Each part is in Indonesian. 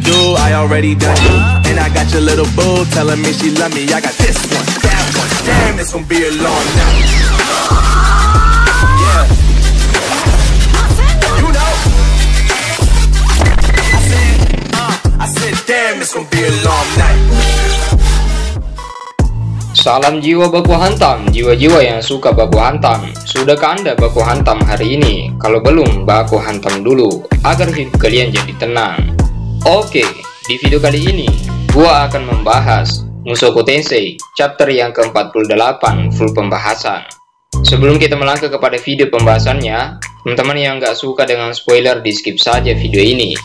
do, I already done you. And I got your little boo telling me she love me. I got this one, that one. Damn, it's gonna be a long night. Yeah. You know. I said, damn, it's gonna be a long night. Salam jiwa baku hantam, jiwa-jiwa yang suka baku hantam. Sudahkah Anda baku hantam hari ini? Kalau belum, baku hantam dulu agar hidup kalian jadi tenang. Oke, di video kali ini gua akan membahas Mushoku Tensei chapter yang ke-48 full pembahasan. Sebelum kita melangkah kepada video pembahasannya, teman-teman yang gak suka dengan spoiler di skip saja video ini.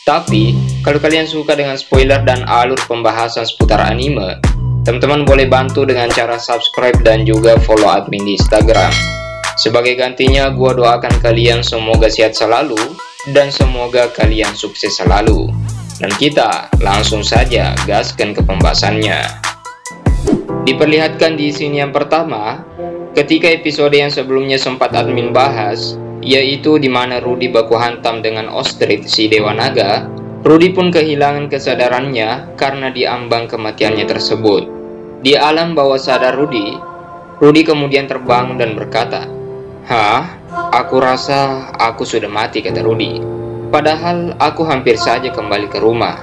Tapi, kalau kalian suka dengan spoiler dan alur pembahasan seputar anime, teman-teman boleh bantu dengan cara subscribe dan juga follow admin di Instagram. Sebagai gantinya, gua doakan kalian semoga sehat selalu dan semoga kalian sukses selalu. Dan kita langsung saja gaskan ke pembahasannya. Diperlihatkan di sini yang pertama, ketika episode yang sebelumnya sempat admin bahas, yaitu di mana Rudy baku hantam dengan Ostrich si Dewa Naga. Rudy pun kehilangan kesadarannya karena diambang kematiannya tersebut. Di alam bawah sadar Rudy kemudian terbangun dan berkata, "Hah? Aku rasa aku sudah mati," kata Rudy. "Padahal aku hampir saja kembali ke rumah."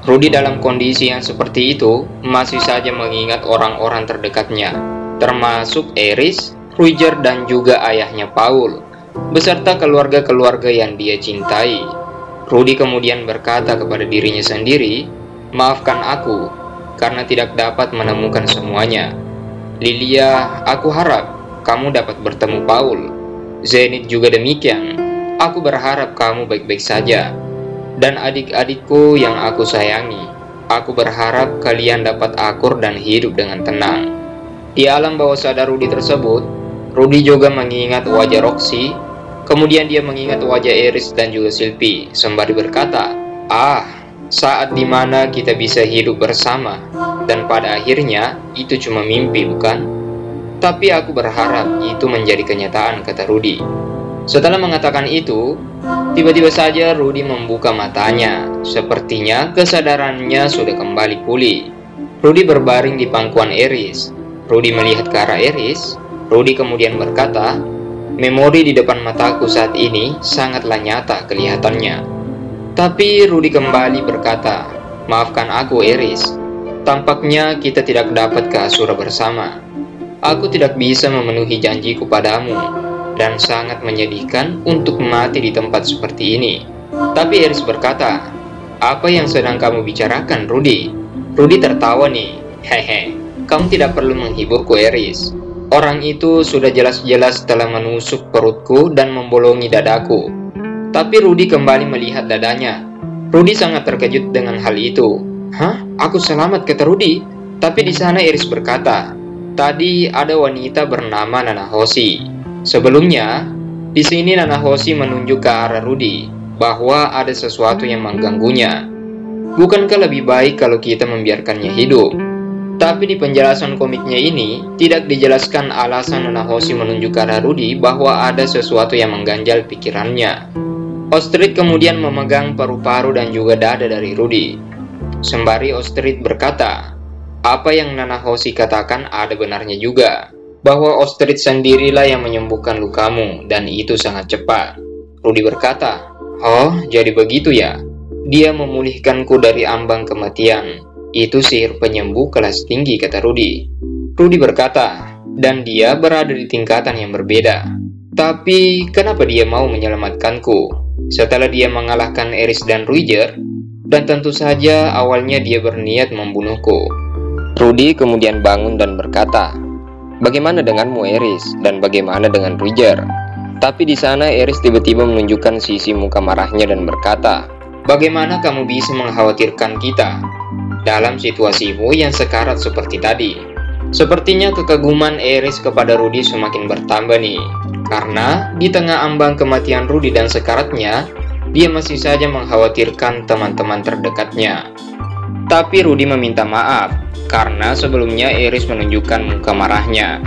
Rudy dalam kondisi yang seperti itu masih saja mengingat orang-orang terdekatnya, termasuk Eris, Ruiger, dan juga ayahnya Paul, beserta keluarga-keluarga yang dia cintai. Rudy kemudian berkata kepada dirinya sendiri, "Maafkan aku karena tidak dapat menemukan semuanya. Lilia, aku harap kamu dapat bertemu Paul. Zenith juga demikian. Aku berharap kamu baik-baik saja. Dan adik-adikku yang aku sayangi, aku berharap kalian dapat akur dan hidup dengan tenang." Di alam bawah sadar Rudy tersebut, Rudy juga mengingat wajah Roxy, kemudian dia mengingat wajah Eris dan juga Sylvie, sembari berkata, saat dimana kita bisa hidup bersama, dan pada akhirnya itu cuma mimpi, bukan? Tapi aku berharap itu menjadi kenyataan, kata Rudy. Setelah mengatakan itu, tiba-tiba saja Rudy membuka matanya. Sepertinya kesadarannya sudah kembali pulih. Rudy berbaring di pangkuan Eris. Rudy melihat ke arah Eris. Rudy kemudian berkata, "Memori di depan mataku saat ini sangatlah nyata kelihatannya." Tapi Rudy kembali berkata, "Maafkan aku, Eris. Tampaknya kita tidak dapat ke Asura bersama. Aku tidak bisa memenuhi janjiku padamu, dan sangat menyedihkan untuk mati di tempat seperti ini." Tapi Eris berkata, "Apa yang sedang kamu bicarakan, Rudy?" Rudy tertawa nih. "Hehe, kamu tidak perlu menghiburku, Eris. Orang itu sudah jelas-jelas telah menusuk perutku dan membolongi dadaku." Tapi Rudy kembali melihat dadanya. Rudy sangat terkejut dengan hal itu. "Hah? Aku selamat," kata Rudy. Tapi di sana Eris berkata, "Tadi ada wanita bernama Nanahoshi." Sebelumnya, di sini Nanahoshi menunjuk ke arah Rudy bahwa ada sesuatu yang mengganggunya. Bukankah lebih baik kalau kita membiarkannya hidup? Tapi di penjelasan komiknya ini tidak dijelaskan alasan Nanahoshi menunjuk ke arah Rudy bahwa ada sesuatu yang mengganjal pikirannya. Ostrich kemudian memegang paru-paru dan juga dada dari Rudy. Sembari Ostrich berkata, apa yang Nanahoshi katakan ada benarnya juga, bahwa Ostrich sendirilah yang menyembuhkan lukamu, dan itu sangat cepat. Rudy berkata, "Oh, jadi begitu ya? Dia memulihkanku dari ambang kematian. Itu sihir penyembuh kelas tinggi," kata Rudy. Rudy berkata, "Dan dia berada di tingkatan yang berbeda. Tapi kenapa dia mau menyelamatkanku setelah dia mengalahkan Eris dan Ruiger? Dan tentu saja awalnya dia berniat membunuhku." Rudy kemudian bangun dan berkata, "Bagaimana denganmu, Eris? Dan bagaimana dengan Ruiger?" Tapi di sana Eris tiba-tiba menunjukkan sisi muka marahnya dan berkata, "Bagaimana kamu bisa mengkhawatirkan kita dalam situasimu yang sekarat seperti tadi?" Sepertinya kekaguman Eris kepada Rudy semakin bertambah nih, karena di tengah ambang kematian Rudy dan sekaratnya, dia masih saja mengkhawatirkan teman-teman terdekatnya. Tapi Rudy meminta maaf, karena sebelumnya Eris menunjukkan muka marahnya.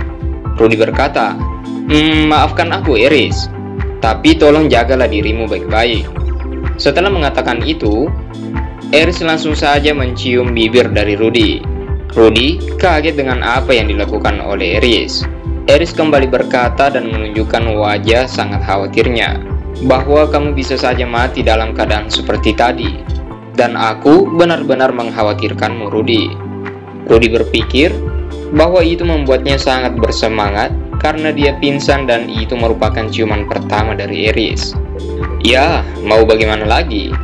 Rudy berkata, "Maafkan aku, Eris, tapi tolong jagalah dirimu baik-baik." Setelah mengatakan itu, Aries langsung saja mencium bibir dari Rudy. Rudy kaget dengan apa yang dilakukan oleh Aries. Aries kembali berkata dan menunjukkan wajah sangat khawatirnya, bahwa kamu bisa saja mati dalam keadaan seperti tadi. Dan aku benar-benar mengkhawatirkanmu, Rudy. Rudy berpikir bahwa itu membuatnya sangat bersemangat karena dia pingsan dan itu merupakan ciuman pertama dari Aries. Ya, mau bagaimana lagi?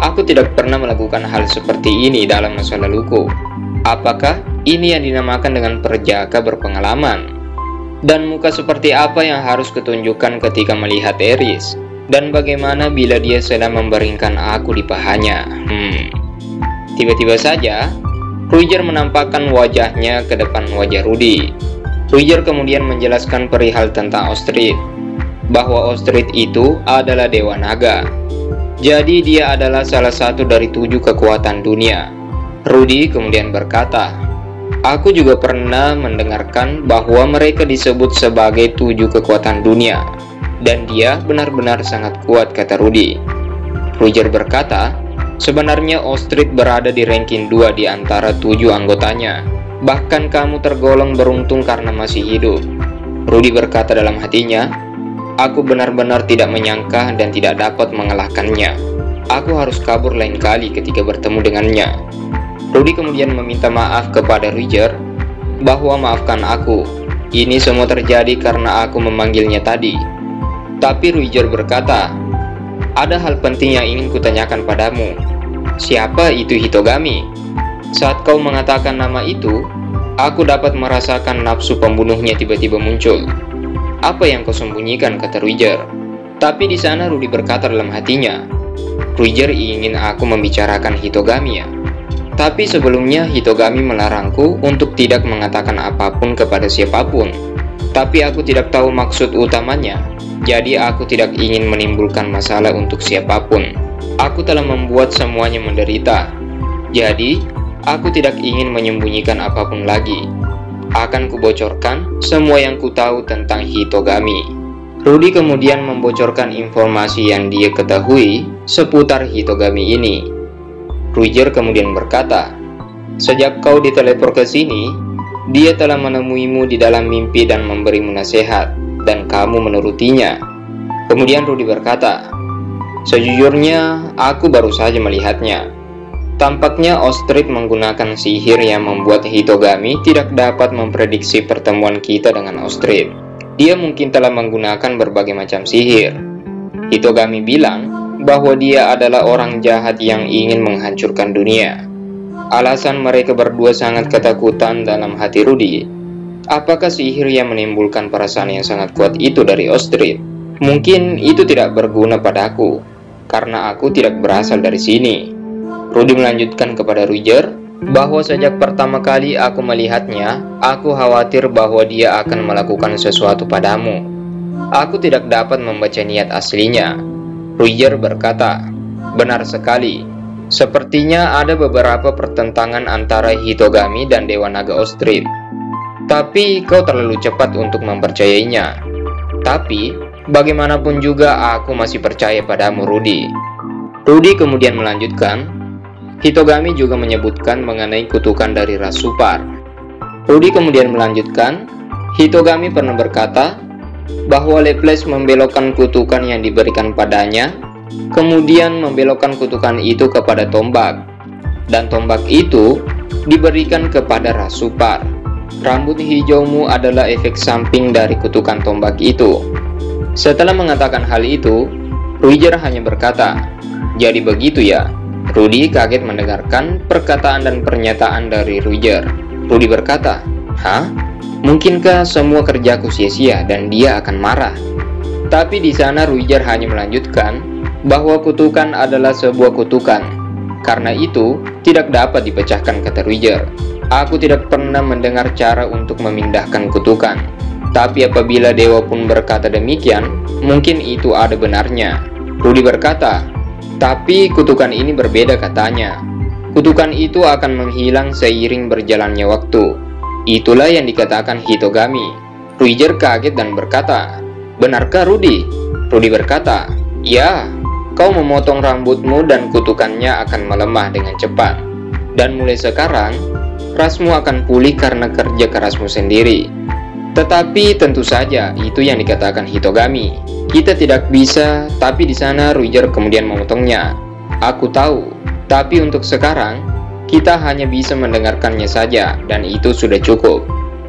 Aku tidak pernah melakukan hal seperti ini dalam masa laluku. Apakah ini yang dinamakan dengan perjaka berpengalaman? Dan muka seperti apa yang harus kutunjukkan ketika melihat Aries? Dan bagaimana bila dia sedang membaringkan aku di pahanya? Tiba-tiba saja, Ruiger menampakkan wajahnya ke depan wajah Rudy. Ruiger kemudian menjelaskan perihal tentang Ostrid, bahwa Ostrid itu adalah Dewa Naga. Jadi dia adalah salah satu dari 7 kekuatan dunia. Rudy kemudian berkata, aku juga pernah mendengarkan bahwa mereka disebut sebagai 7 kekuatan dunia. Dan dia benar-benar sangat kuat, kata Rudy. Ruiger berkata, sebenarnya Ostrid berada di ranking 2 di antara 7 anggotanya. Bahkan kamu tergolong beruntung karena masih hidup. Rudy berkata dalam hatinya, aku benar-benar tidak menyangka dan tidak dapat mengalahkannya. Aku harus kabur lain kali ketika bertemu dengannya. Rudy kemudian meminta maaf kepada Ruiger, bahwa maafkan aku. Ini semua terjadi karena aku memanggilnya tadi. Tapi Ruiger berkata, ada hal penting yang ingin kutanyakan padamu. Siapa itu Hitogami? Saat kau mengatakan nama itu, aku dapat merasakan nafsu pembunuhnya tiba-tiba muncul. Apa yang kau sembunyikan, kata Ruiger. Tapi di sana Rudy berkata dalam hatinya, Ruiger ingin aku membicarakan Hitogami ya. Tapi sebelumnya Hitogami melarangku untuk tidak mengatakan apapun kepada siapapun. Tapi aku tidak tahu maksud utamanya. Jadi aku tidak ingin menimbulkan masalah untuk siapapun. Aku telah membuat semuanya menderita. Jadi aku tidak ingin menyembunyikan apapun lagi. Akan kubocorkan semua yang ku tahu tentang Hitogami. Rudy kemudian membocorkan informasi yang dia ketahui seputar Hitogami ini. Ruiger kemudian berkata, sejak kau diteleport ke sini, dia telah menemuimu di dalam mimpi dan memberimu nasihat, dan kamu menurutinya. Kemudian Rudy berkata, sejujurnya aku baru saja melihatnya. Tampaknya Ostrid menggunakan sihir yang membuat Hitogami tidak dapat memprediksi pertemuan kita dengan Ostrid. Dia mungkin telah menggunakan berbagai macam sihir. Hitogami bilang bahwa dia adalah orang jahat yang ingin menghancurkan dunia. Alasan mereka berdua sangat ketakutan dalam hati Rudy. Apakah sihir yang menimbulkan perasaan yang sangat kuat itu dari Ostrid? Mungkin itu tidak berguna padaku, karena aku tidak berasal dari sini. Rudy melanjutkan kepada Ruiger bahwa sejak pertama kali aku melihatnya, aku khawatir bahwa dia akan melakukan sesuatu padamu. Aku tidak dapat membaca niat aslinya. Ruiger berkata, benar sekali. Sepertinya ada beberapa pertentangan antara Hitogami dan Dewa Naga Ostrid. Tapi kau terlalu cepat untuk mempercayainya. Tapi bagaimanapun juga aku masih percaya padamu, Rudy. Rudy kemudian melanjutkan, Hitogami juga menyebutkan mengenai kutukan dari ras Supar. Rudy kemudian melanjutkan, Hitogami pernah berkata bahwa Leples membelokkan kutukan yang diberikan padanya, kemudian membelokkan kutukan itu kepada tombak, dan tombak itu diberikan kepada ras Supar. Rambut hijaumu adalah efek samping dari kutukan tombak itu. Setelah mengatakan hal itu, Ruiger hanya berkata, jadi begitu ya. Rudy kaget mendengarkan perkataan dan pernyataan dari Ruiger. Rudy berkata, hah? Mungkinkah semua kerjaku sia-sia dan dia akan marah? Tapi di sana Ruiger hanya melanjutkan bahwa kutukan adalah sebuah kutukan. Karena itu, tidak dapat dipecahkan, kata Ruiger. Aku tidak pernah mendengar cara untuk memindahkan kutukan. Tapi apabila dewa pun berkata demikian, mungkin itu ada benarnya. Rudy berkata, tapi kutukan ini berbeda katanya. Kutukan itu akan menghilang seiring berjalannya waktu. Itulah yang dikatakan Hitogami. Ruiger kaget dan berkata, benarkah Rudy? Rudy berkata, ya, Kau memotong rambutmu dan kutukannya akan melemah dengan cepat. Dan mulai sekarang, rasmu akan pulih karena kerja kerasmu sendiri. Tetapi tentu saja itu yang dikatakan Hitogami. Kita tidak bisa, tapi di sana Ruiger kemudian memotongnya. Aku tahu, tapi untuk sekarang, kita hanya bisa mendengarkannya saja, dan itu sudah cukup.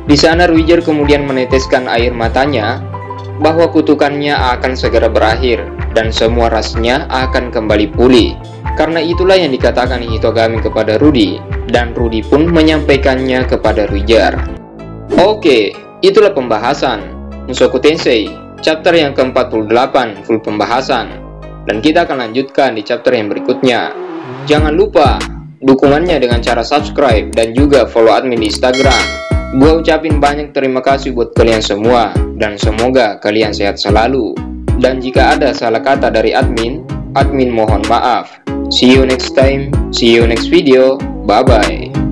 Di sana Ruiger kemudian meneteskan air matanya, bahwa kutukannya akan segera berakhir dan semua rasnya akan kembali pulih. Karena itulah yang dikatakan Hitogami kepada Rudy, dan Rudy pun menyampaikannya kepada Ruiger. Oke, itulah pembahasan Mushoku Tensei chapter yang ke-48 full pembahasan, dan kita akan lanjutkan di chapter yang berikutnya. Jangan lupa dukungannya dengan cara subscribe dan juga follow admin di Instagram. Gua ucapin banyak terima kasih buat kalian semua, dan semoga kalian sehat selalu. Dan jika ada salah kata dari admin mohon maaf. See you next time, see you next video, bye bye.